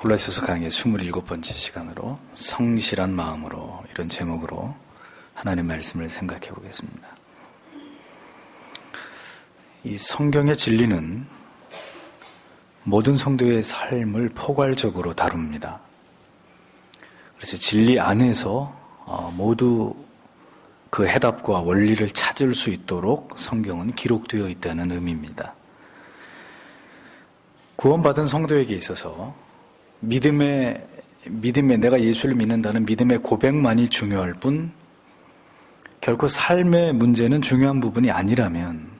골로새서 강의 27번째 시간으로 성실한 마음으로, 이런 제목으로 하나님의 말씀을 생각해 보겠습니다. 이 성경의 진리는 모든 성도의 삶을 포괄적으로 다룹니다. 그래서 진리 안에서 모두 그 해답과 원리를 찾을 수 있도록 성경은 기록되어 있다는 의미입니다. 구원받은 성도에게 있어서 믿음의 내가 예수를 믿는다는 믿음의 고백만이 중요할 뿐 결코 삶의 문제는 중요한 부분이 아니라면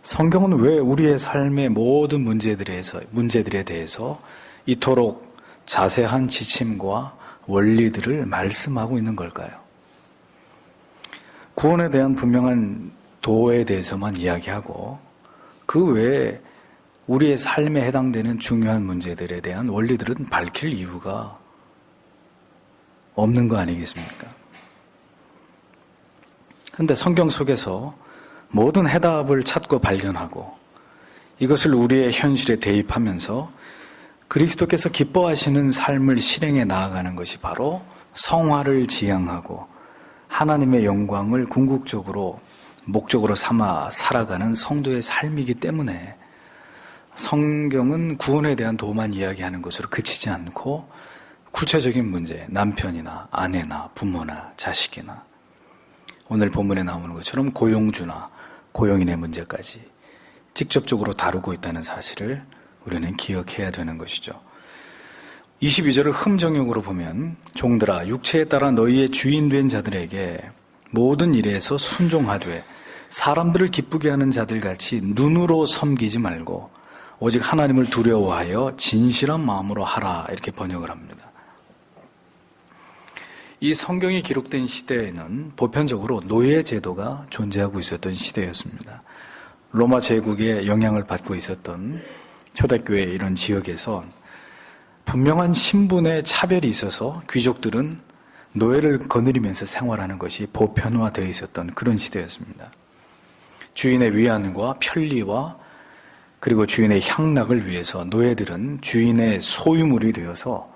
성경은 왜 우리의 삶의 모든 문제들에 대해서 이토록 자세한 지침과 원리들을 말씀하고 있는 걸까요? 구원에 대한 분명한 도에 대해서만 이야기하고 그 외에 우리의 삶에 해당되는 중요한 문제들에 대한 원리들은 밝힐 이유가 없는 거 아니겠습니까? 그런데 성경 속에서 모든 해답을 찾고 발견하고 이것을 우리의 현실에 대입하면서 그리스도께서 기뻐하시는 삶을 실행해 나아가는 것이 바로 성화를 지향하고 하나님의 영광을 궁극적으로 목적으로 삼아 살아가는 성도의 삶이기 때문에 성경은 구원에 대한 도만 이야기하는 것으로 그치지 않고 구체적인 문제, 남편이나 아내나 부모나 자식이나 오늘 본문에 나오는 것처럼 고용주나 고용인의 문제까지 직접적으로 다루고 있다는 사실을 우리는 기억해야 되는 것이죠. 22절을 흠정역으로 보면 종들아 육체에 따라 너희의 주인 된 자들에게 모든 일에서 순종하되 사람들을 기쁘게 하는 자들같이 눈으로 섬기지 말고 오직 하나님을 두려워하여 진실한 마음으로 하라, 이렇게 번역을 합니다. 이 성경이 기록된 시대에는 보편적으로 노예 제도가 존재하고 있었던 시대였습니다. 로마 제국의 영향을 받고 있었던 초대교회 이런 지역에서 분명한 신분의 차별이 있어서 귀족들은 노예를 거느리면서 생활하는 것이 보편화되어 있었던 그런 시대였습니다. 주인의 위안과 편리와 그리고 주인의 향락을 위해서 노예들은 주인의 소유물이 되어서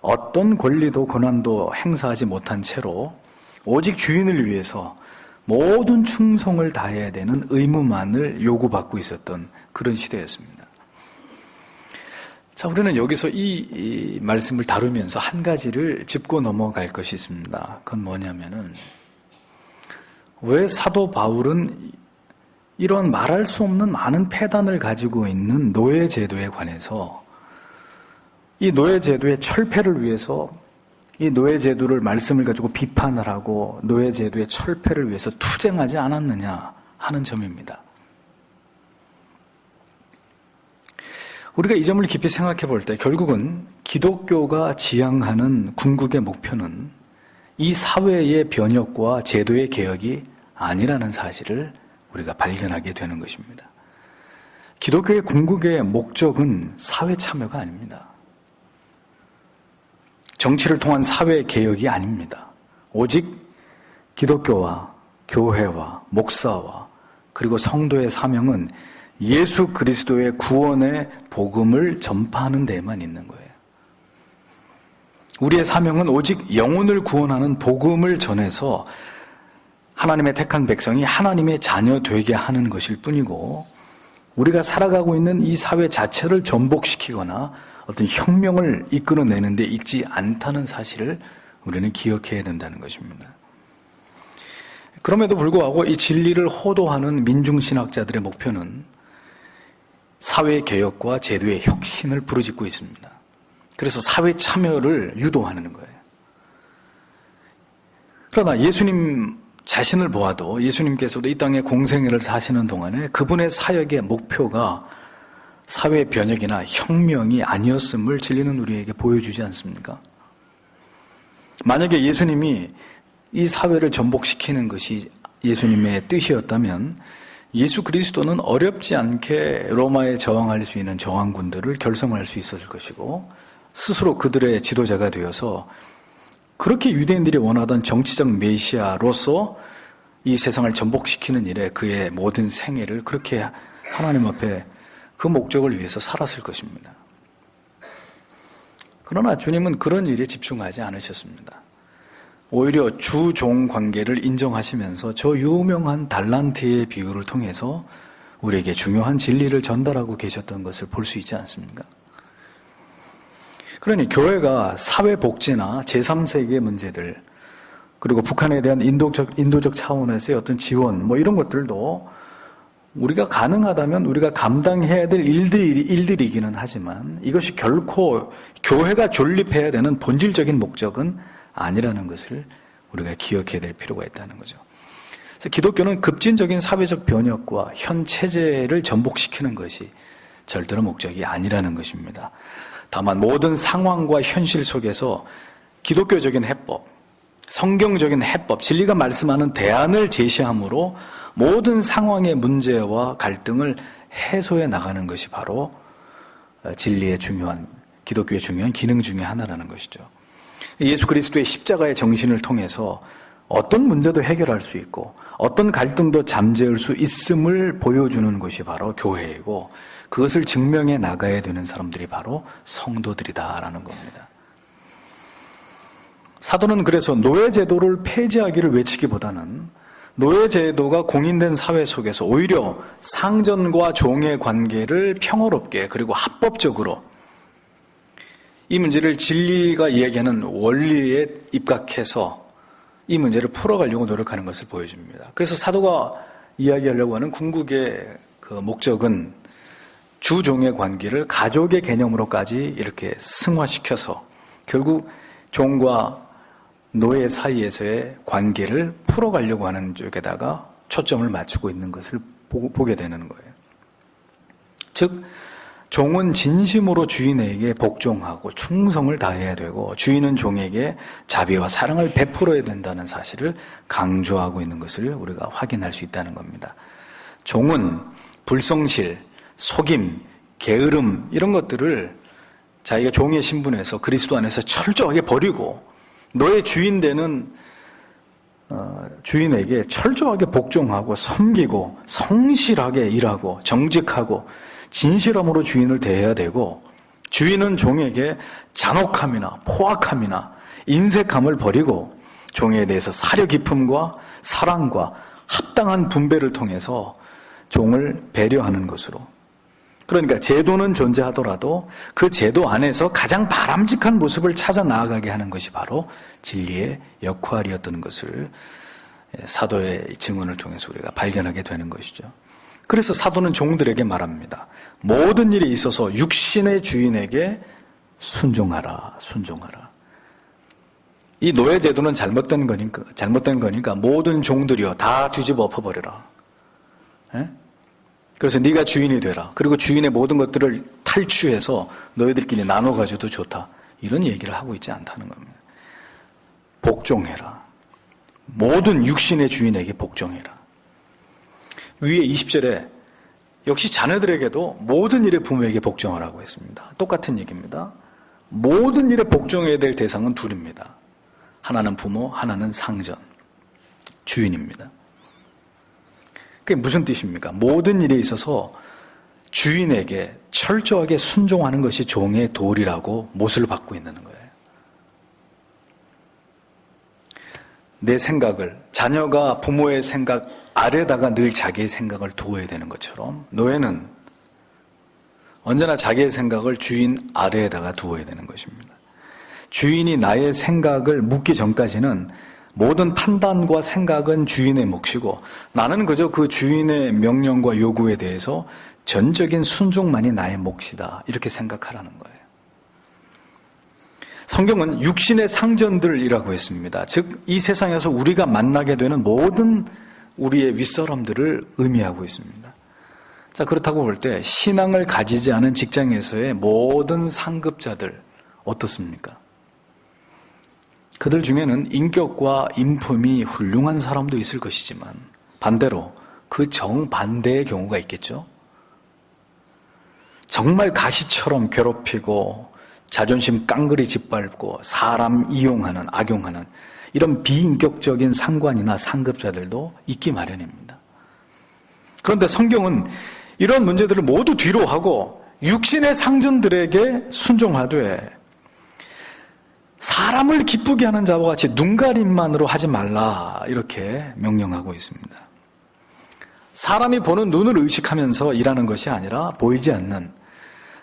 어떤 권리도 권한도 행사하지 못한 채로 오직 주인을 위해서 모든 충성을 다해야 되는 의무만을 요구받고 있었던 그런 시대였습니다. 자, 우리는 여기서 이 말씀을 다루면서 한 가지를 짚고 넘어갈 것이 있습니다. 그건 뭐냐면은 왜 사도 바울은 이런 말할 수 없는 많은 폐단을 가지고 있는 노예제도에 관해서 이 노예제도의 철폐를 위해서 이 노예제도를 말씀을 가지고 비판을 하고 노예제도의 철폐를 위해서 투쟁하지 않았느냐 하는 점입니다. 우리가 이 점을 깊이 생각해 볼 때 결국은 기독교가 지향하는 궁극의 목표는 이 사회의 변혁과 제도의 개혁이 아니라는 사실을 우리가 발견하게 되는 것입니다. 기독교의 궁극의 목적은 사회 참여가 아닙니다. 정치를 통한 사회 개혁이 아닙니다. 오직 기독교와 교회와 목사와 그리고 성도의 사명은 예수 그리스도의 구원의 복음을 전파하는 데에만 있는 거예요. 우리의 사명은 오직 영혼을 구원하는 복음을 전해서 하나님의 택한 백성이 하나님의 자녀 되게 하는 것일 뿐이고 우리가 살아가고 있는 이 사회 자체를 전복시키거나 어떤 혁명을 이끌어내는 데 있지 않다는 사실을 우리는 기억해야 된다는 것입니다. 그럼에도 불구하고 이 진리를 호도하는 민중신학자들의 목표는 사회개혁과 제도의 혁신을 부르짖고 있습니다. 그래서 사회 참여를 유도하는 거예요. 그러나 예수님 자신을 보아도 예수님께서도 이 땅에 공생애를 사시는 동안에 그분의 사역의 목표가 사회 변혁이나 혁명이 아니었음을 진리는 우리에게 보여주지 않습니까? 만약에 예수님이 이 사회를 전복시키는 것이 예수님의 뜻이었다면 예수 그리스도는 어렵지 않게 로마에 저항할 수 있는 저항군들을 결성할 수 있었을 것이고 스스로 그들의 지도자가 되어서 그렇게 유대인들이 원하던 정치적 메시아로서 이 세상을 전복시키는 일에 그의 모든 생애를 그렇게 하나님 앞에 그 목적을 위해서 살았을 것입니다. 그러나 주님은 그런 일에 집중하지 않으셨습니다. 오히려 주종 관계를 인정하시면서 저 유명한 달란트의 비유를 통해서 우리에게 중요한 진리를 전달하고 계셨던 것을 볼 수 있지 않습니까? 그러니 교회가 사회복지나 제3세계 문제들, 그리고 북한에 대한 인도적 차원에서의 어떤 지원, 이런 것들도 우리가 가능하다면 우리가 감당해야 될 일들이기는 하지만 이것이 결코 교회가 존립해야 되는 본질적인 목적은 아니라는 것을 우리가 기억해야 될 필요가 있다는 거죠. 그래서 기독교는 급진적인 사회적 변혁과 현 체제를 전복시키는 것이 절대로 목적이 아니라는 것입니다. 다만 모든 상황과 현실 속에서 기독교적인 해법, 성경적인 해법, 진리가 말씀하는 대안을 제시함으로 모든 상황의 문제와 갈등을 해소해 나가는 것이 바로 진리의 중요한, 기독교의 중요한 기능 중에 하나라는 것이죠. 예수 그리스도의 십자가의 정신을 통해서 어떤 문제도 해결할 수 있고 어떤 갈등도 잠재울 수 있음을 보여주는 것이 바로 교회이고, 그것을 증명해 나가야 되는 사람들이 바로 성도들이다라는 겁니다. 사도는 그래서 노예제도를 폐지하기를 외치기보다는 노예제도가 공인된 사회 속에서 오히려 상전과 종의 관계를 평화롭게 그리고 합법적으로, 이 문제를 진리가 이야기하는 원리에 입각해서 이 문제를 풀어가려고 노력하는 것을 보여줍니다. 그래서 사도가 이야기하려고 하는 궁극의 그 목적은 주종의 관계를 가족의 개념으로까지 이렇게 승화시켜서 결국 종과 노예 사이에서의 관계를 풀어가려고 하는 쪽에다가 초점을 맞추고 있는 것을 보게 되는 거예요. 즉, 종은 진심으로 주인에게 복종하고 충성을 다해야 되고 주인은 종에게 자비와 사랑을 베풀어야 된다는 사실을 강조하고 있는 것을 우리가 확인할 수 있다는 겁니다. 종은 불성실, 속임, 게으름 이런 것들을 자기가 종의 신분에서 그리스도 안에서 철저하게 버리고 너의 주인 되는 주인에게 철저하게 복종하고 섬기고 성실하게 일하고 정직하고 진실함으로 주인을 대해야 되고, 주인은 종에게 잔혹함이나 포악함이나 인색함을 버리고 종에 대해서 사려 깊음과 사랑과 합당한 분배를 통해서 종을 배려하는 것으로, 그러니까 제도는 존재하더라도 그 제도 안에서 가장 바람직한 모습을 찾아 나아가게 하는 것이 바로 진리의 역할이었던 것을 사도의 증언을 통해서 우리가 발견하게 되는 것이죠. 그래서 사도는 종들에게 말합니다. 모든 일에 있어서 육신의 주인에게 순종하라, 순종하라. 이 노예 제도는 잘못된 거니까 모든 종들이여 다 뒤집어 엎어버려라. 예? 그래서 네가 주인이 되라. 그리고 주인의 모든 것들을 탈취해서 너희들끼리 나눠 가져도 좋다. 이런 얘기를 하고 있지 않다는 겁니다. 복종해라. 모든 육신의 주인에게 복종해라. 위에 20절에 역시 자녀들에게도 모든 일의 부모에게 복종하라고 했습니다. 똑같은 얘기입니다. 모든 일에 복종해야 될 대상은 둘입니다. 하나는 부모, 하나는 상전, 주인입니다. 그게 무슨 뜻입니까? 모든 일에 있어서 주인에게 철저하게 순종하는 것이 종의 도리라고 못을 받고 있는 거예요. 내 생각을, 자녀가 부모의 생각 아래다가 늘 자기의 생각을 두어야 되는 것처럼 노예는 언제나 자기의 생각을 주인 아래에다가 두어야 되는 것입니다. 주인이 나의 생각을 묻기 전까지는 모든 판단과 생각은 주인의 몫이고 나는 그저 그 주인의 명령과 요구에 대해서 전적인 순종만이 나의 몫이다. 이렇게 생각하라는 거예요. 성경은 육신의 상전들이라고 했습니다. 즉, 이 세상에서 우리가 만나게 되는 모든 우리의 윗사람들을 의미하고 있습니다. 자, 그렇다고 볼 때 신앙을 가지지 않은 직장에서의 모든 상급자들 어떻습니까? 그들 중에는 인격과 인품이 훌륭한 사람도 있을 것이지만 반대로 그 정반대의 경우가 있겠죠. 정말 가시처럼 괴롭히고 자존심 깡그리 짓밟고 사람 이용하는, 악용하는 이런 비인격적인 상관이나 상급자들도 있기 마련입니다. 그런데 성경은 이런 문제들을 모두 뒤로 하고 육신의 상전들에게 순종하되 사람을 기쁘게 하는 자와 같이 눈가림만으로 하지 말라 이렇게 명령하고 있습니다. 사람이 보는 눈을 의식하면서 일하는 것이 아니라 보이지 않는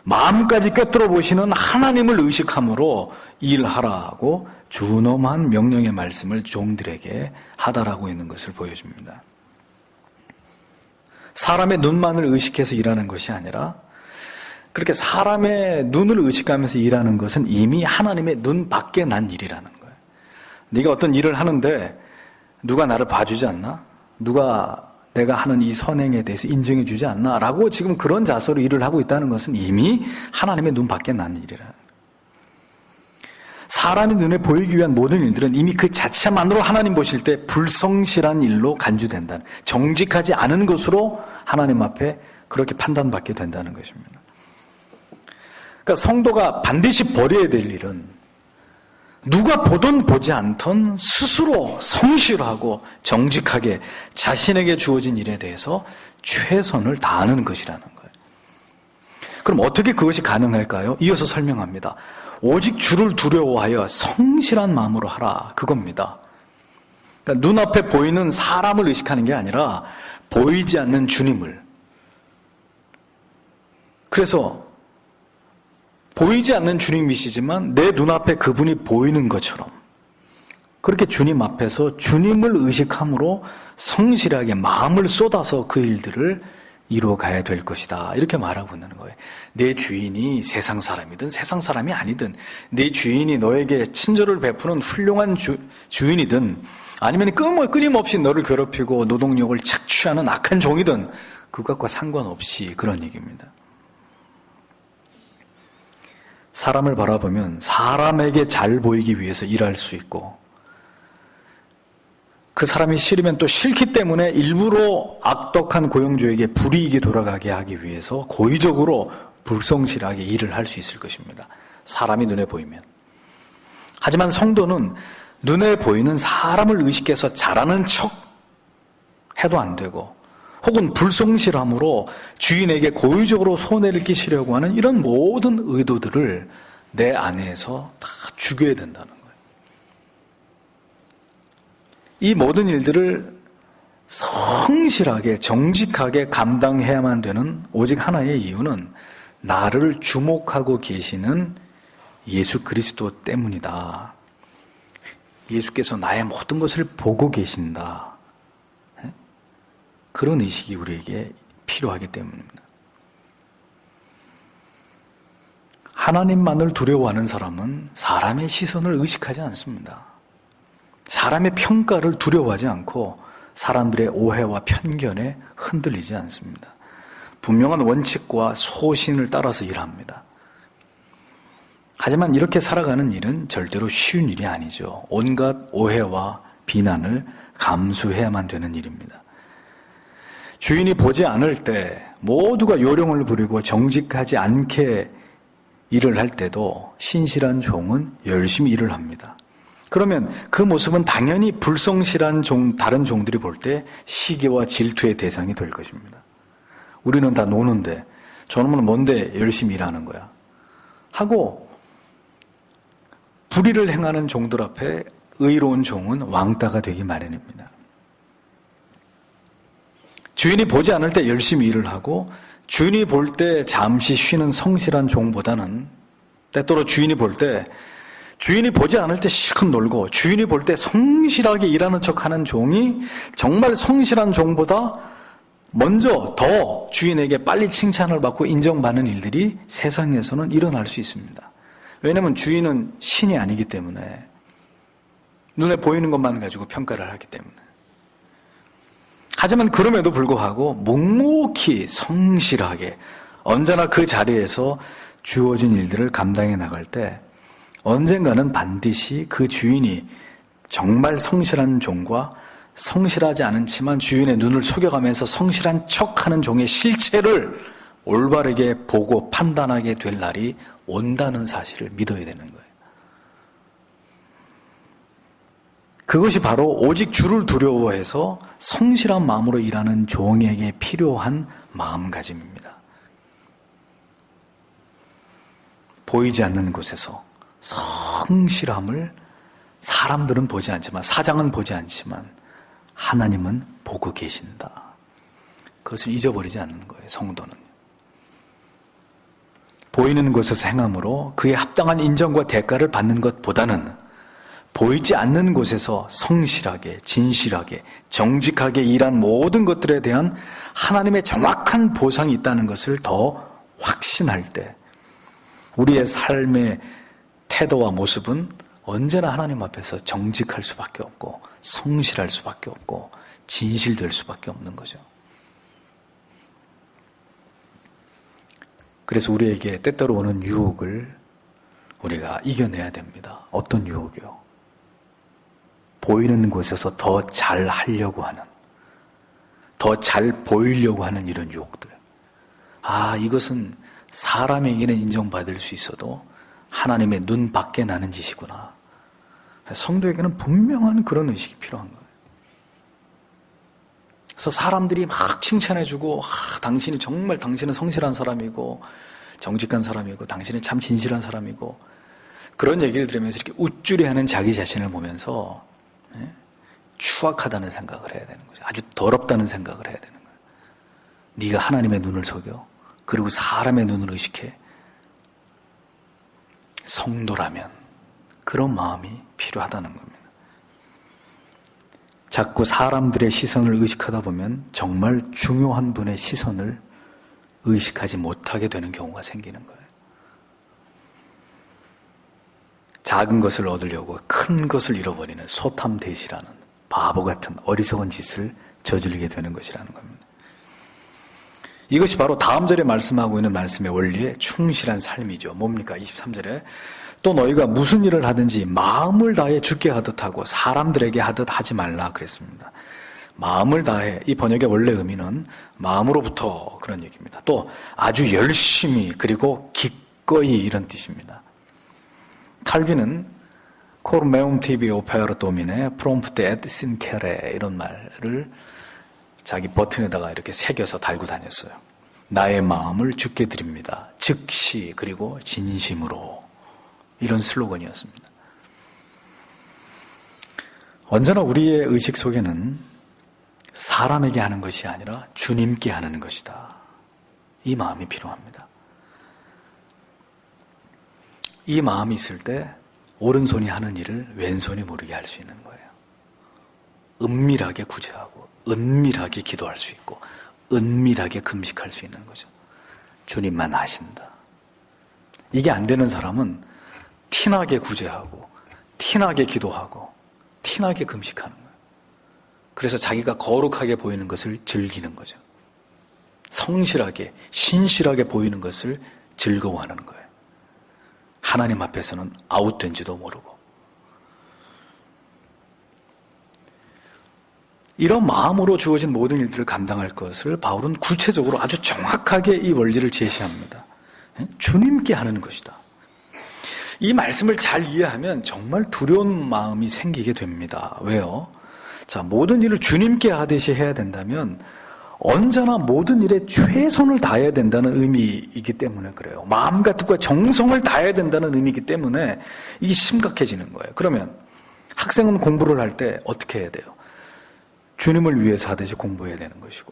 마음까지 꿰뚫어 보시는 하나님을 의식함으로 일하라고 준엄한 명령의 말씀을 종들에게 하달하고 있는 것을 보여줍니다. 사람의 눈만을 의식해서 일하는 것이 아니라 그렇게 사람의 눈을 의식하면서 일하는 것은 이미 하나님의 눈 밖에 난 일이라는 거예요. 네가 어떤 일을 하는데 누가 나를 봐주지 않나? 누가 내가 하는 이 선행에 대해서 인정해 주지 않나? 라고 지금 그런 자세로 일을 하고 있다는 것은 이미 하나님의 눈 밖에 난 일이라는 거예요. 사람의 눈에 보이기 위한 모든 일들은 이미 그 자체만으로 하나님 보실 때 불성실한 일로 간주된다는, 정직하지 않은 것으로 하나님 앞에 그렇게 판단받게 된다는 것입니다. 그러니까 성도가 반드시 버려야 될 일은 누가 보든 보지 않던 스스로 성실하고 정직하게 자신에게 주어진 일에 대해서 최선을 다하는 것이라는 거예요. 그럼 어떻게 그것이 가능할까요? 이어서 설명합니다. 오직 주를 두려워하여 성실한 마음으로 하라, 그겁니다. 그러니까 눈앞에 보이는 사람을 의식하는 게 아니라 보이지 않는 주님을. 그래서 보이지 않는 주님이시지만 내 눈앞에 그분이 보이는 것처럼 그렇게 주님 앞에서 주님을 의식함으로 성실하게 마음을 쏟아서 그 일들을 이루어가야 될 것이다, 이렇게 말하고 있는 거예요. 내 주인이 세상 사람이든 세상 사람이 아니든, 내 주인이 너에게 친절을 베푸는 훌륭한 주인이든 아니면 끊임없이 너를 괴롭히고 노동력을 착취하는 악한 종이든 그것과 상관없이 그런 얘기입니다. 사람을 바라보면 사람에게 잘 보이기 위해서 일할 수 있고, 그 사람이 싫으면 또 싫기 때문에 일부러 악덕한 고용주에게 불이익이 돌아가게 하기 위해서 고의적으로 불성실하게 일을 할 수 있을 것입니다. 사람이 눈에 보이면. 하지만 성도는 눈에 보이는 사람을 의식해서 잘하는 척 해도 안 되고, 혹은 불성실함으로 주인에게 고의적으로 손해를 끼치려고 하는 이런 모든 의도들을 내 안에서 다 죽여야 된다는 거예요. 이 모든 일들을 성실하게 정직하게 감당해야만 되는 오직 하나의 이유는 나를 주목하고 계시는 예수 그리스도 때문이다. 예수께서 나의 모든 것을 보고 계신다. 그런 의식이 우리에게 필요하기 때문입니다. 하나님만을 두려워하는 사람은 사람의 시선을 의식하지 않습니다. 사람의 평가를 두려워하지 않고 사람들의 오해와 편견에 흔들리지 않습니다. 분명한 원칙과 소신을 따라서 일합니다. 하지만 이렇게 살아가는 일은 절대로 쉬운 일이 아니죠. 온갖 오해와 비난을 감수해야만 되는 일입니다. 주인이 보지 않을 때 모두가 요령을 부리고 정직하지 않게 일을 할 때도 신실한 종은 열심히 일을 합니다. 그러면 그 모습은 당연히 불성실한 다른 종들이 볼 때 시기와 질투의 대상이 될 것입니다. 우리는 다 노는데 저놈은 뭔데 열심히 일하는 거야 하고 불의를 행하는 종들 앞에 의로운 종은 왕따가 되기 마련입니다. 주인이 보지 않을 때 열심히 일을 하고 주인이 볼 때 잠시 쉬는 성실한 종보다는 때때로 주인이 보지 않을 때 실컷 놀고 주인이 볼 때 성실하게 일하는 척하는 종이 정말 성실한 종보다 먼저 더 주인에게 빨리 칭찬을 받고 인정받는 일들이 세상에서는 일어날 수 있습니다. 왜냐하면 주인은 신이 아니기 때문에 눈에 보이는 것만 가지고 평가를 하기 때문에. 하지만 그럼에도 불구하고 묵묵히 성실하게 언제나 그 자리에서 주어진 일들을 감당해 나갈 때 언젠가는 반드시 그 주인이 정말 성실한 종과 성실하지 않지만 주인의 눈을 속여가면서 성실한 척하는 종의 실체를 올바르게 보고 판단하게 될 날이 온다는 사실을 믿어야 되는 거예요. 그것이 바로 오직 주를 두려워해서 성실한 마음으로 일하는 종에게 필요한 마음가짐입니다. 보이지 않는 곳에서 성실함을 사람들은 보지 않지만, 사장은 보지 않지만 하나님은 보고 계신다. 그것을 잊어버리지 않는 거예요, 성도는. 보이는 곳에서 행함으로 그에 합당한 인정과 대가를 받는 것보다는 보이지 않는 곳에서 성실하게, 진실하게, 정직하게 일한 모든 것들에 대한 하나님의 정확한 보상이 있다는 것을 더 확신할 때 우리의 삶의 태도와 모습은 언제나 하나님 앞에서 정직할 수밖에 없고 성실할 수밖에 없고 진실될 수밖에 없는 거죠. 그래서 우리에게 때때로 오는 유혹을 우리가 이겨내야 됩니다. 어떤 유혹이요? 보이는 곳에서 더 잘하려고 하는, 더 잘 보이려고 하는 이런 유혹들. 이것은 사람에게는 인정받을 수 있어도 하나님의 눈 밖에 나는 짓이구나. 성도에게는 분명한 그런 의식이 필요한 거예요. 그래서 사람들이 막 칭찬해주고, 당신이 정말 당신은 성실한 사람이고 정직한 사람이고 당신은 참 진실한 사람이고, 그런 얘기를 들으면서 이렇게 우쭐해하는 자기 자신을 보면서 추악하다는 생각을 해야 되는 거죠. 아주 더럽다는 생각을 해야 되는 거예요. 네가 하나님의 눈을 속여, 그리고 사람의 눈을 의식해. 성도라면 그런 마음이 필요하다는 겁니다. 자꾸 사람들의 시선을 의식하다 보면 정말 중요한 분의 시선을 의식하지 못하게 되는 경우가 생기는 거예요. 작은 것을 얻으려고 큰 것을 잃어버리는 소탐대시라는 바보 같은 어리석은 짓을 저지르게 되는 것이라는 겁니다. 이것이 바로 다음 절에 말씀하고 있는 말씀의 원리에 충실한 삶이죠. 뭡니까? 23절에 또 너희가 무슨 일을 하든지 마음을 다해 주께 하듯 하고 사람들에게 하듯 하지 말라 그랬습니다. 마음을 다해, 이 번역의 원래 의미는 마음으로부터 그런 얘기입니다. 또 아주 열심히 그리고 기꺼이 이런 뜻입니다. 칼빈은 콜 메움 TV 오페라 도미네 프롬프트 에드 신케레 이런 말을 자기 버튼에다가 이렇게 새겨서 달고 다녔어요. 나의 마음을 주께 드립니다. 즉시 그리고 진심으로, 이런 슬로건이었습니다. 언제나 우리의 의식 속에는 사람에게 하는 것이 아니라 주님께 하는 것이다. 이 마음이 필요합니다. 이 마음이 있을 때 오른손이 하는 일을 왼손이 모르게 할 수 있는 거예요. 은밀하게 구제하고 은밀하게 기도할 수 있고 은밀하게 금식할 수 있는 거죠. 주님만 아신다. 이게 안 되는 사람은 티나게 구제하고 티나게 기도하고 티나게 금식하는 거예요. 그래서 자기가 거룩하게 보이는 것을 즐기는 거죠. 성실하게 신실하게 보이는 것을 즐거워하는 거예요. 하나님 앞에서는 아웃된지도 모르고. 이런 마음으로 주어진 모든 일들을 감당할 것을 바울은 구체적으로 아주 정확하게 이 원리를 제시합니다. 주님께 하는 것이다. 이 말씀을 잘 이해하면 정말 두려운 마음이 생기게 됩니다. 왜요? 자, 모든 일을 주님께 하듯이 해야 된다면 언제나 모든 일에 최선을 다해야 된다는 의미이기 때문에 그래요. 마음과 뜻과 정성을 다해야 된다는 의미이기 때문에 이게 심각해지는 거예요. 그러면 학생은 공부를 할 때 어떻게 해야 돼요? 주님을 위해서 하듯이 공부해야 되는 것이고,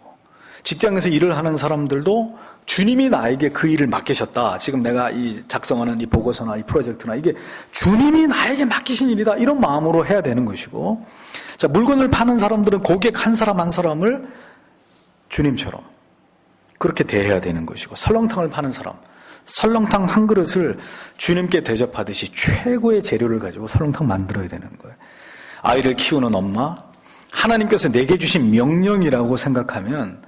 직장에서 일을 하는 사람들도 주님이 나에게 그 일을 맡기셨다. 지금 내가 이 작성하는 이 보고서나 이 프로젝트나 이게 주님이 나에게 맡기신 일이다. 이런 마음으로 해야 되는 것이고, 자, 물건을 파는 사람들은 고객 한 사람 한 사람을 주님처럼 그렇게 대해야 되는 것이고, 설렁탕을 파는 사람, 설렁탕 한 그릇을 주님께 대접하듯이 최고의 재료를 가지고 설렁탕 만들어야 되는 거예요. 아이를 키우는 엄마, 하나님께서 내게 주신 명령이라고 생각하면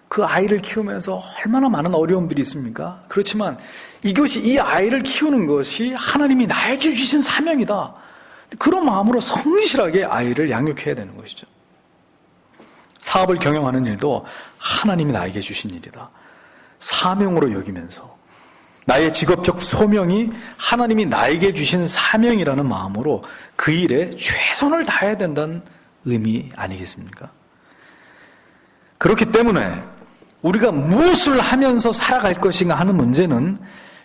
그 아이를 키우면서 얼마나 많은 어려움들이 있습니까? 그렇지만 이것이, 이 아이를 키우는 것이 하나님이 나에게 주신 사명이다. 그런 마음으로 성실하게 아이를 양육해야 되는 것이죠. 사업을 경영하는 일도 하나님이 나에게 주신 일이다. 사명으로 여기면서 나의 직업적 소명이 하나님이 나에게 주신 사명이라는 마음으로 그 일에 최선을 다해야 된다는 의미 아니겠습니까? 그렇기 때문에 우리가 무엇을 하면서 살아갈 것인가 하는 문제는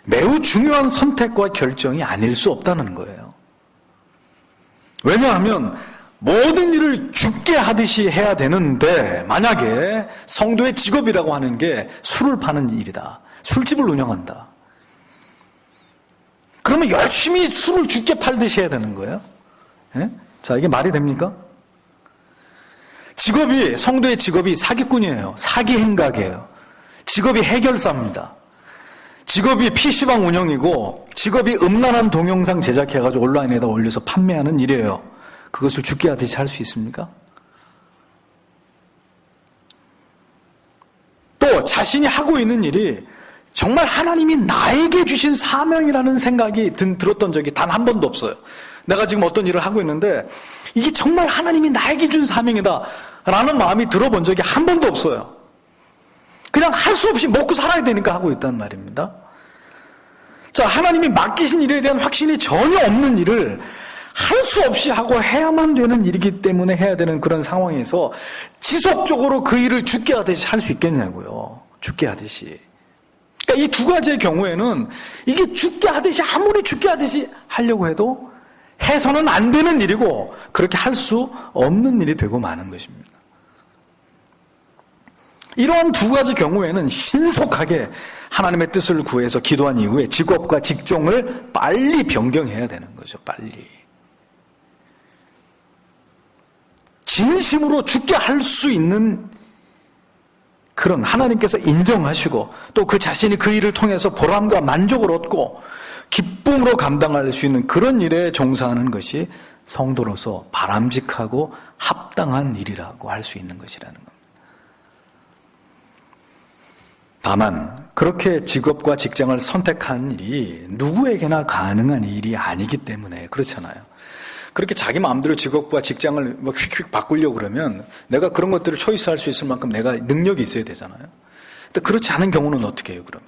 매우 중요한 선택과 결정이 아닐 수 없다는 거예요. 왜냐하면 모든 일을 죽게 하듯이 해야 되는데 만약에 성도의 직업이라고 하는 게 술을 파는 일이다. 술집을 운영한다. 그러면 열심히 술을 죽게 팔듯이 해야 되는 거예요. 예? 자, 이게 말이 됩니까? 성도의 직업이 사기꾼이에요. 사기 행각이에요. 직업이 해결사입니다. 직업이 PC방 운영이고 직업이 음란한 동영상 제작해가지고 온라인에다 올려서 판매하는 일이에요. 그것을 죽게 하듯이 할 수 있습니까? 또 자신이 하고 있는 일이 정말 하나님이 나에게 주신 사명이라는 생각이 들었던 적이 단 한 번도 없어요. 내가 지금 어떤 일을 하고 있는데 이게 정말 하나님이 나에게 준 사명이다 라는 마음이 들어본 적이 한 번도 없어요. 그냥 할 수 없이 먹고 살아야 되니까 하고 있단 말입니다. 자, 하나님이 맡기신 일에 대한 확신이 전혀 없는 일을 할 수 없이 하고 해야만 되는 일이기 때문에 해야 되는 그런 상황에서 지속적으로 그 일을 죽게 하듯이 할 수 있겠냐고요. 죽게 하듯이. 그러니까 이 두 가지의 경우에는 이게 죽게 하듯이 아무리 죽게 하듯이 하려고 해도 해서는 안 되는 일이고 그렇게 할 수 없는 일이 되고 마는 것입니다. 이러한 두 가지 경우에는 신속하게 하나님의 뜻을 구해서 기도한 이후에 직업과 직종을 빨리 변경해야 되는 거죠. 빨리. 진심으로 죽게 할 수 있는 그런 하나님께서 인정하시고 또 그 자신이 그 일을 통해서 보람과 만족을 얻고 기쁨으로 감당할 수 있는 그런 일에 종사하는 것이 성도로서 바람직하고 합당한 일이라고 할 수 있는 것이라는 겁니다. 다만 그렇게 직업과 직장을 선택한 일이 누구에게나 가능한 일이 아니기 때문에 그렇잖아요. 그렇게 자기 마음대로 직업과 직장을 휙휙 바꾸려고 그러면 내가 그런 것들을 초이스할 수 있을 만큼 내가 능력이 있어야 되잖아요. 근데 그렇지 않은 경우는 어떻게 해요, 그러면?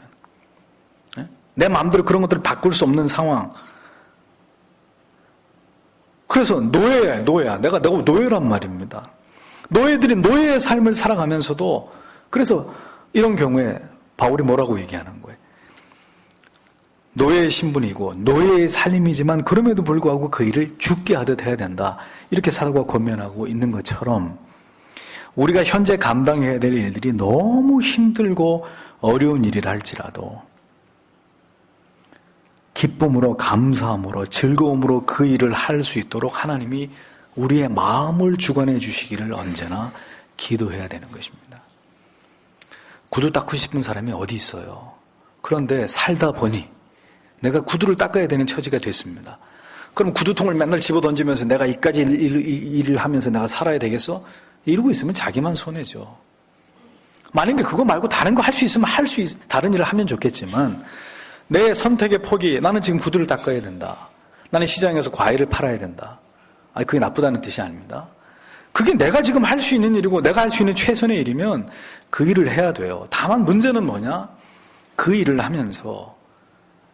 네? 내 마음대로 그런 것들을 바꿀 수 없는 상황. 그래서 노예야. 내가 노예란 말입니다. 노예들이 노예의 삶을 살아가면서도 그래서 이런 경우에 바울이 뭐라고 얘기하는 거예요? 노예의 신분이고 노예의 삶이지만 그럼에도 불구하고 그 일을 죽게 하듯 해야 된다. 이렇게 사도가 권면하고 있는 것처럼 우리가 현재 감당해야 될 일들이 너무 힘들고 어려운 일이라 할지라도 기쁨으로 감사함으로 즐거움으로 그 일을 할 수 있도록 하나님이 우리의 마음을 주관해 주시기를 언제나 기도해야 되는 것입니다. 구두 닦고 싶은 사람이 어디 있어요? 그런데 살다 보니 내가 구두를 닦아야 되는 처지가 됐습니다. 그럼 구두통을 맨날 집어던지면서 내가 이까지 일을 하면서 내가 살아야 되겠어? 이러고 있으면 자기만 손해죠. 만약에 그거 말고 다른 거 할 수 있으면 다른 일을 하면 좋겠지만 내 선택의 폭이 나는 지금 구두를 닦아야 된다. 나는 시장에서 과일을 팔아야 된다. 아니 그게 나쁘다는 뜻이 아닙니다. 그게 내가 지금 할 수 있는 일이고 내가 할 수 있는 최선의 일이면 그 일을 해야 돼요. 다만 문제는 뭐냐? 그 일을 하면서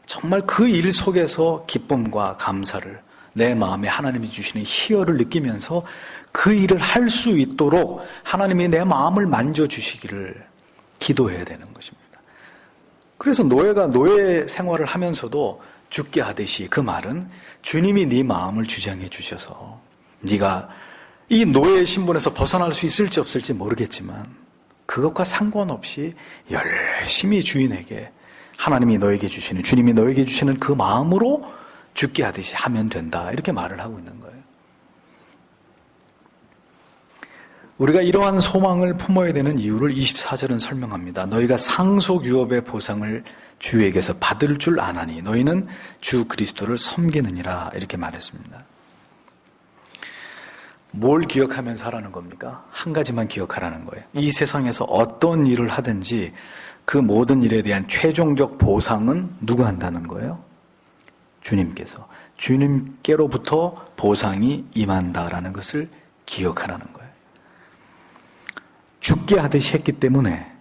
정말 그 일 속에서 기쁨과 감사를 내 마음에 하나님이 주시는 희열을 느끼면서 그 일을 할 수 있도록 하나님이 내 마음을 만져주시기를 기도해야 되는 것입니다. 그래서 노예가 노예 생활을 하면서도 죽게 하듯이 그 말은 주님이 네 마음을 주장해 주셔서 네가 이 노예의 신분에서 벗어날 수 있을지 없을지 모르겠지만 그것과 상관없이 열심히 주인에게 하나님이 너에게 주시는, 주님이 너에게 주시는 그 마음으로 죽게 하듯이 하면 된다. 이렇게 말을 하고 있는 거예요. 우리가 이러한 소망을 품어야 되는 이유를 24절은 설명합니다. 너희가 상속유업의 보상을 주에게서 받을 줄 아나니 너희는 주 그리스도를 섬기느니라. 이렇게 말했습니다. 뭘 기억하면서 하라는 겁니까? 한 가지만 기억하라는 거예요. 이 세상에서 어떤 일을 하든지 그 모든 일에 대한 최종적 보상은 누가 한다는 거예요? 주님께서. 주님께로부터 보상이 임한다라는 것을 기억하라는 거예요. 죽게 하듯이 했기 때문에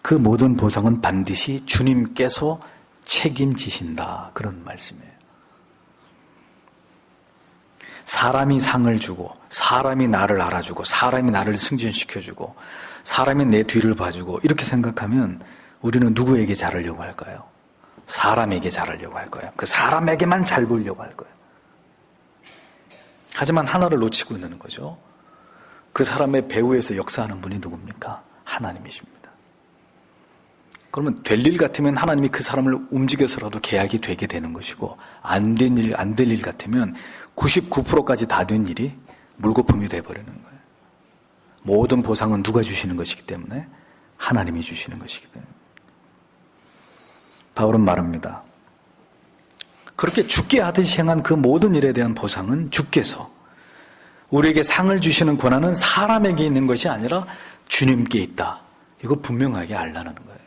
그 모든 보상은 반드시 주님께서 책임지신다. 그런 말씀이에요. 사람이 상을 주고 사람이 나를 알아주고 사람이 나를 승진시켜주고 사람이 내 뒤를 봐주고 이렇게 생각하면 우리는 누구에게 잘하려고 할까요? 사람에게 잘하려고 할 거예요. 그 사람에게만 잘 보이려고 할 거예요. 하지만 하나를 놓치고 있는 거죠. 그 사람의 배후에서 역사하는 분이 누굽니까? 하나님이십니다. 그러면 될 일 같으면 하나님이 그 사람을 움직여서라도 계약이 되게 되는 것이고, 안 될 일 같으면 99%까지 다 된 일이 물거품이 돼버리는 거예요. 모든 보상은 누가 주시는 것이기 때문에? 하나님이 주시는 것이기 때문에. 바울은 말합니다. 그렇게 죽게 하듯이 행한 그 모든 일에 대한 보상은 주께서, 우리에게 상을 주시는 권한은 사람에게 있는 것이 아니라 주님께 있다. 이거 분명하게 알라는 거예요.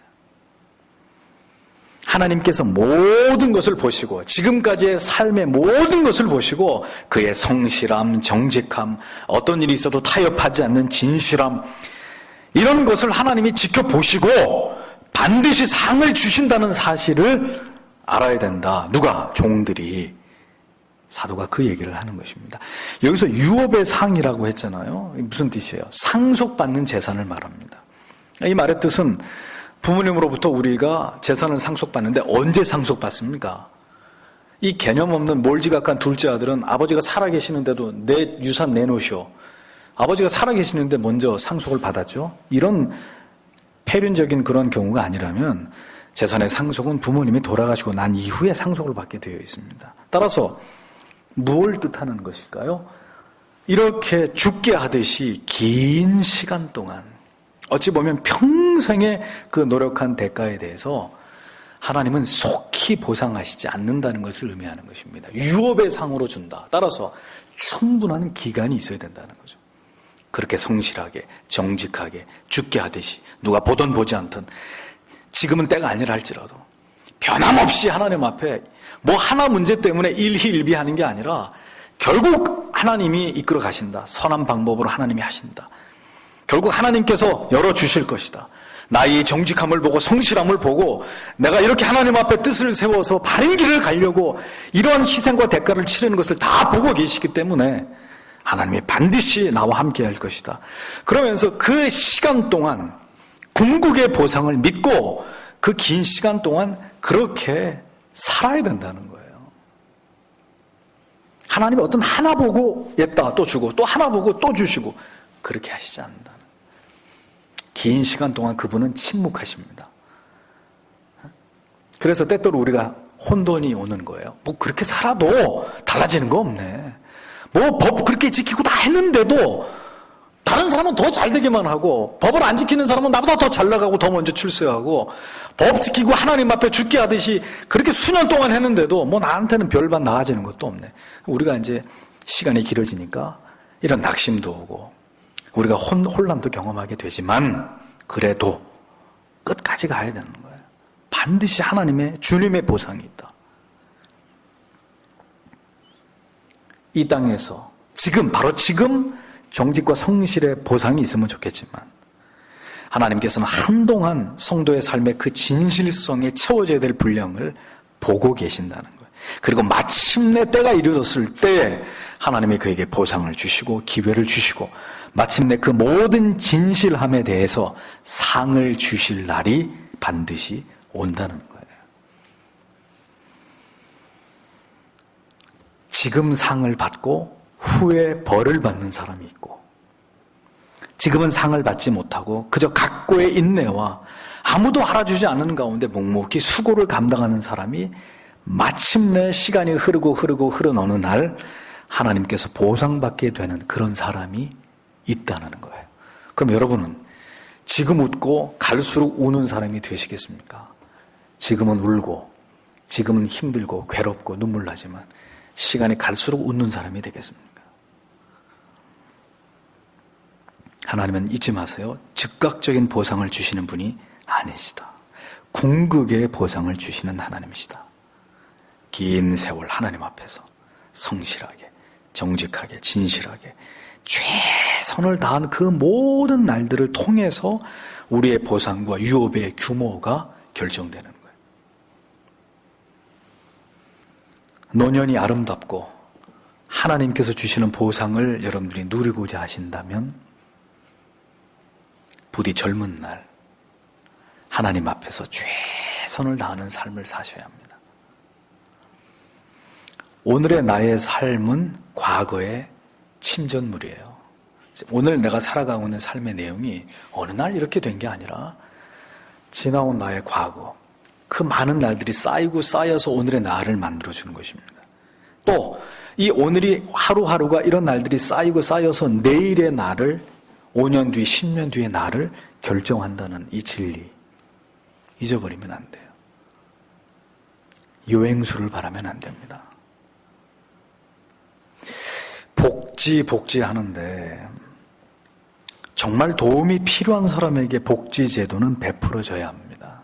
하나님께서 모든 것을 보시고, 지금까지의 삶의 모든 것을 보시고, 그의 성실함, 정직함, 어떤 일이 있어도 타협하지 않는 진실함, 이런 것을 하나님이 지켜보시고 반드시 상을 주신다는 사실을 알아야 된다. 누가? 종들이. 사도가 그 얘기를 하는 것입니다. 여기서 유업의 상이라고 했잖아요. 무슨 뜻이에요? 상속받는 재산을 말합니다. 이 말의 뜻은 부모님으로부터 우리가 재산을 상속받는데 언제 상속받습니까? 이 개념 없는 몰지각한 둘째 아들은 아버지가 살아계시는데도 내 유산 내놓으시오. 아버지가 살아계시는데 먼저 상속을 받았죠. 이런 폐륜적인 그런 경우가 아니라면 재산의 상속은 부모님이 돌아가시고 난 이후에 상속을 받게 되어 있습니다. 따라서 무엇을 뜻하는 것일까요? 이렇게 죽게 하듯이 긴 시간 동안, 어찌 보면 평생의 그 노력한 대가에 대해서 하나님은 속히 보상하시지 않는다는 것을 의미하는 것입니다. 유업의 상으로 준다. 따라서 충분한 기간이 있어야 된다는 거죠. 그렇게 성실하게, 정직하게, 죽게 하듯이, 누가 보든 보지 않든, 지금은 때가 아니라 할지라도 변함없이 하나님 앞에 뭐 하나 문제 때문에 일희일비하는 게 아니라 결국 하나님이 이끌어 가신다. 선한 방법으로 하나님이 하신다. 결국 하나님께서 열어주실 것이다. 나의 정직함을 보고 성실함을 보고 내가 이렇게 하나님 앞에 뜻을 세워서 바른 길을 가려고 이러한 희생과 대가를 치르는 것을 다 보고 계시기 때문에 하나님이 반드시 나와 함께 할 것이다. 그러면서 그 시간 동안 궁극의 보상을 믿고 그 긴 시간 동안 그렇게 살아야 된다는 거예요. 하나님이 어떤 하나 보고 했다 또 주고 또 하나 보고 또 주시고 그렇게 하시지 않는다는, 긴 시간 동안 그분은 침묵하십니다. 그래서 때때로 우리가 혼돈이 오는 거예요. 뭐 그렇게 살아도 달라지는 거 없네. 뭐 법 그렇게 지키고 다 했는데도 다른 사람은 더 잘되기만 하고 법을 안 지키는 사람은 나보다 더 잘 나가고 더 먼저 출세하고, 법 지키고 하나님 앞에 죽게 하듯이 그렇게 수년 동안 했는데도 뭐 나한테는 별반 나아지는 것도 없네. 우리가 이제 시간이 길어지니까 이런 낙심도 오고 우리가 혼란도 경험하게 되지만 그래도 끝까지 가야 되는 거예요. 반드시 하나님의 주님의 보상이 있다. 이 땅에서 지금 바로 지금 정직과 성실의 보상이 있으면 좋겠지만 하나님께서는 한동안 성도의 삶의 그 진실성에 채워져야 될 분량을 보고 계신다는 거예요. 그리고 마침내 때가 이르렀을 때 하나님이 그에게 보상을 주시고 기회를 주시고 마침내 그 모든 진실함에 대해서 상을 주실 날이 반드시 온다는 거예요. 지금 상을 받고 후에 벌을 받는 사람이 있고, 지금은 상을 받지 못하고 그저 각고의 인내와 아무도 알아주지 않는 가운데 묵묵히 수고를 감당하는 사람이 마침내 시간이 흐르고 어느 날 하나님께서 보상받게 되는 그런 사람이 있다는 거예요. 그럼 여러분은 지금 웃고 갈수록 우는 사람이 되시겠습니까? 지금은 울고 지금은 힘들고 괴롭고 눈물 나지만 시간이 갈수록 웃는 사람이 되겠습니까? 하나님은 잊지 마세요. 즉각적인 보상을 주시는 분이 아니시다. 궁극의 보상을 주시는 하나님이시다. 긴 세월 하나님 앞에서 성실하게, 정직하게, 진실하게 최선을 다한 그 모든 날들을 통해서 우리의 보상과 유업의 규모가 결정되는 거예요. 노년이 아름답고 하나님께서 주시는 보상을 여러분들이 누리고자 하신다면 부디 젊은 날 하나님 앞에서 최선을 다하는 삶을 사셔야 합니다. 오늘의 나의 삶은 과거의 침전물이에요. 오늘 내가 살아가고 있는 삶의 내용이 어느 날 이렇게 된 게 아니라 지나온 나의 과거, 그 많은 날들이 쌓이고 쌓여서 오늘의 나를 만들어주는 것입니다. 또 이 오늘이 하루하루가 이런 날들이 쌓이고 쌓여서 내일의 나를 5년 뒤, 10년 뒤의 나를 결정한다는 이 진리 잊어버리면 안 돼요. 요행수를 바라면 안 됩니다. 복지 하는데 정말 도움이 필요한 사람에게 복지 제도는 베풀어져야 합니다.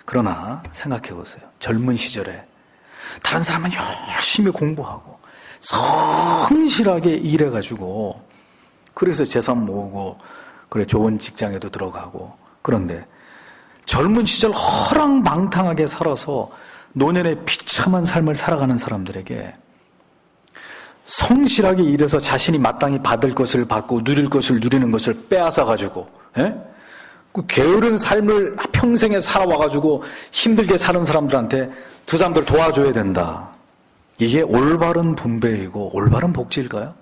그러나 생각해 보세요. 젊은 시절에 다른 사람은 열심히 공부하고 성실하게 일해가지고 그래서 재산 모으고 그래 좋은 직장에도 들어가고 그런데 젊은 시절 허랑방탕하게 살아서 노년에 비참한 삶을 살아가는 사람들에게 성실하게 일해서 자신이 마땅히 받을 것을 받고 누릴 것을 누리는 것을 빼앗아가지고 그 게으른 삶을 평생에 살아와가지고 힘들게 사는 사람들한테 두 사람들 도와줘야 된다. 이게 올바른 분배이고 올바른 복지일까요?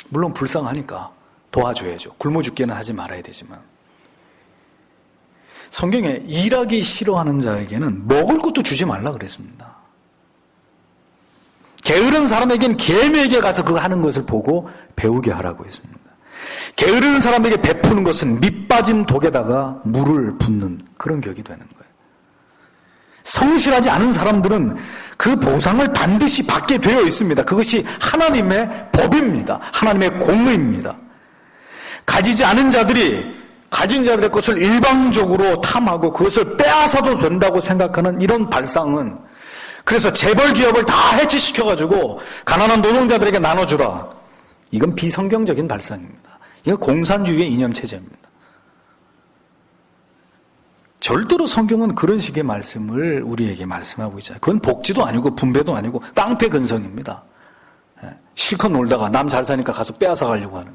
물론 불쌍하니까 도와줘야죠. 굶어 죽게는 하지 말아야 되지만 성경에 일하기 싫어하는 자에게는 먹을 것도 주지 말라 그랬습니다. 게으른 사람에게는 개미에게 가서 그거 하는 것을 보고 배우게 하라고 했습니다. 게으른 사람에게 베푸는 것은 밑 빠진 독에다가 물을 붓는 그런 격이 되는 거예요. 성실하지 않은 사람들은 그 보상을 반드시 받게 되어 있습니다. 그것이 하나님의 법입니다. 하나님의 공의입니다. 가지지 않은 자들이 가진 자들의 것을 일방적으로 탐하고 그것을 빼앗아도 된다고 생각하는 이런 발상은 그래서 재벌 기업을 다 해체시켜가지고 가난한 노동자들에게 나눠주라. 이건 비성경적인 발상입니다. 이건 공산주의의 이념체제입니다. 절대로 성경은 그런 식의 말씀을 우리에게 말씀하고 있잖아요. 그건 복지도 아니고 분배도 아니고 깡패 근성입니다. 실컷 놀다가 남 잘 사니까 가서 빼앗아 가려고 하는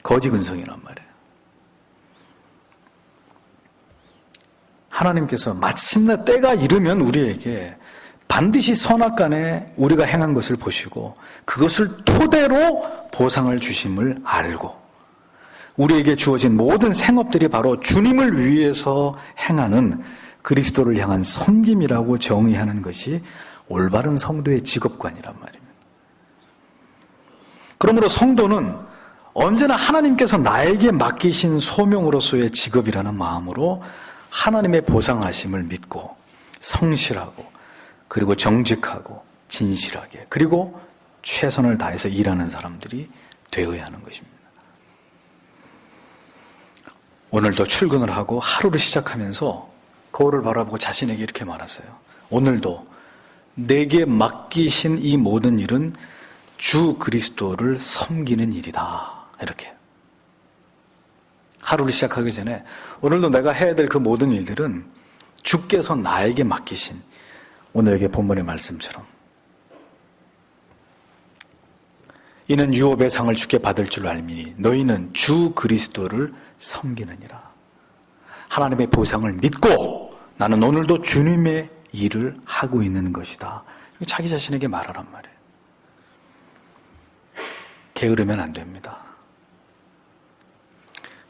거지 근성이란 말이에요. 하나님께서 마침내 때가 이르면 우리에게 반드시 선악간에 우리가 행한 것을 보시고 그것을 토대로 보상을 주심을 알고 우리에게 주어진 모든 생업들이 바로 주님을 위해서 행하는 그리스도를 향한 섬김이라고 정의하는 것이 올바른 성도의 직업관이란 말입니다. 그러므로 성도는 언제나 하나님께서 나에게 맡기신 소명으로서의 직업이라는 마음으로 하나님의 보상하심을 믿고 성실하고 그리고 정직하고 진실하게 그리고 최선을 다해서 일하는 사람들이 되어야 하는 것입니다. 오늘도 출근을 하고 하루를 시작하면서 거울을 바라보고 자신에게 이렇게 말했어요. 오늘도 내게 맡기신 이 모든 일은 주 그리스도를 섬기는 일이다. 이렇게. 하루를 시작하기 전에 오늘도 내가 해야 될 그 모든 일들은 주께서 나에게 맡기신 오늘의 본문의 말씀처럼 이는 유업의 상을 주께 받을 줄 알미니 너희는 주 그리스도를 섬기느니라. 하나님의 보상을 믿고 나는 오늘도 주님의 일을 하고 있는 것이다. 자기 자신에게 말하란 말이에요. 게으르면 안 됩니다.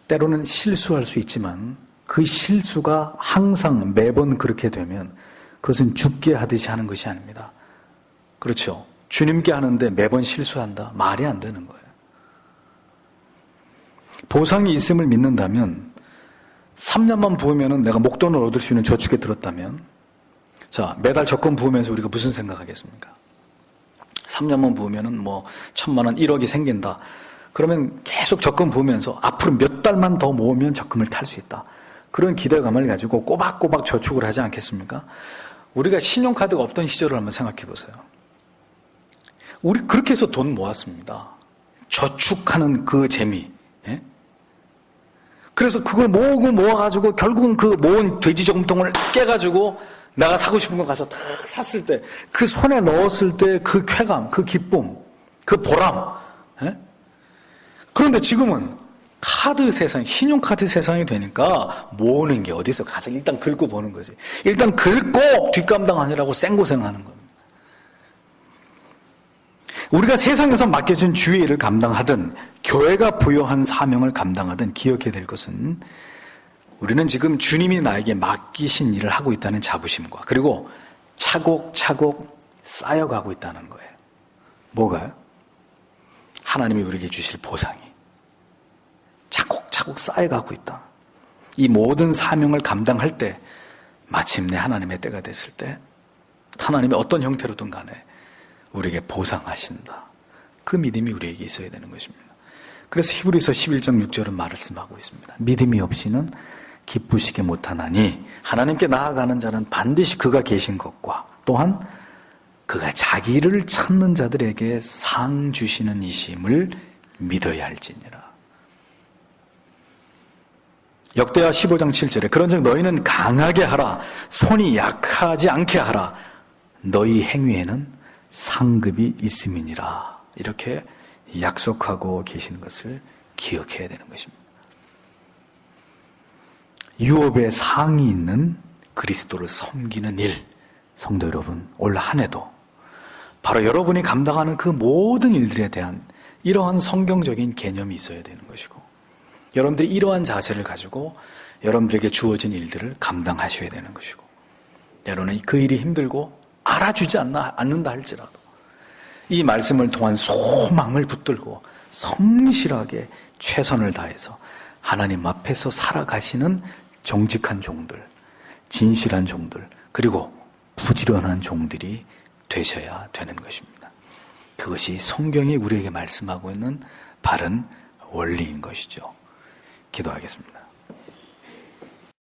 때로는 실수할 수 있지만 그 실수가 항상 매번 그렇게 되면 그것은 죽게 하듯이 하는 것이 아닙니다. 그렇죠. 주님께 하는데 매번 실수한다. 말이 안 되는 거예요. 보상이 있음을 믿는다면 3년만 부으면 내가 목돈을 얻을 수 있는 저축에 들었다면 자 매달 적금 부으면서 우리가 무슨 생각하겠습니까? 3년만 부으면 뭐 1,000만 원 1억이 생긴다. 그러면 계속 적금 부으면서 앞으로 몇 달만 더 모으면 적금을 탈 수 있다. 그런 기대감을 가지고 꼬박꼬박 저축을 하지 않겠습니까? 우리가 신용카드가 없던 시절을 한번 생각해 보세요. 우리 그렇게 해서 돈 모았습니다. 저축하는 그 재미. 예? 그래서 그걸 모으고 모아가지고 결국은 그 모은 돼지 저금통을 깨가지고 내가 사고 싶은 거 가서 다 샀을 때 그 손에 넣었을 때 그 쾌감, 그 기쁨, 그 보람. 예? 그런데 지금은 카드 세상, 신용카드 세상이 되니까 모으는 게 어디서 가서 일단 긁고 보는 거지. 일단 긁고 뒷감당하느라고 생고생하는 겁니다. 우리가 세상에서 맡겨준 주의 일을 감당하든 교회가 부여한 사명을 감당하든 기억해야 될 것은 우리는 지금 주님이 나에게 맡기신 일을 하고 있다는 자부심과 그리고 차곡차곡 쌓여가고 있다는 거예요. 뭐가요? 하나님이 우리에게 주실 보상이 차곡차곡 쌓여가고 있다. 이 모든 사명을 감당할 때 마침내 하나님의 때가 됐을 때 하나님이 어떤 형태로든 간에 우리에게 보상하신다. 그 믿음이 우리에게 있어야 되는 것입니다. 그래서 히브리서 11장 6절은 말씀하고 있습니다. 믿음이 없이는 기쁘시게 못하나니 하나님께 나아가는 자는 반드시 그가 계신 것과 또한 그가 자기를 찾는 자들에게 상 주시는 이심을 믿어야 할지니라. 역대하 15장 7절에 그런즉 너희는 강하게 하라 손이 약하지 않게 하라 너희 행위에는 상급이 있음이니라. 이렇게 약속하고 계시는 것을 기억해야 되는 것입니다. 유업의 상이 있는 그리스도를 섬기는 일, 성도 여러분, 올 한 해도 바로 여러분이 감당하는 그 모든 일들에 대한 이러한 성경적인 개념이 있어야 되는 것이고 여러분들이 이러한 자세를 가지고 여러분들에게 주어진 일들을 감당하셔야 되는 것이고 여러분은 그 일이 힘들고 알아주지 않는다 할지라도 이 말씀을 통한 소망을 붙들고 성실하게 최선을 다해서 하나님 앞에서 살아가시는 정직한 종들, 진실한 종들, 그리고 부지런한 종들이 되셔야 되는 것입니다. 그것이 성경이 우리에게 말씀하고 있는 바른 원리인 것이죠. 기도하겠습니다.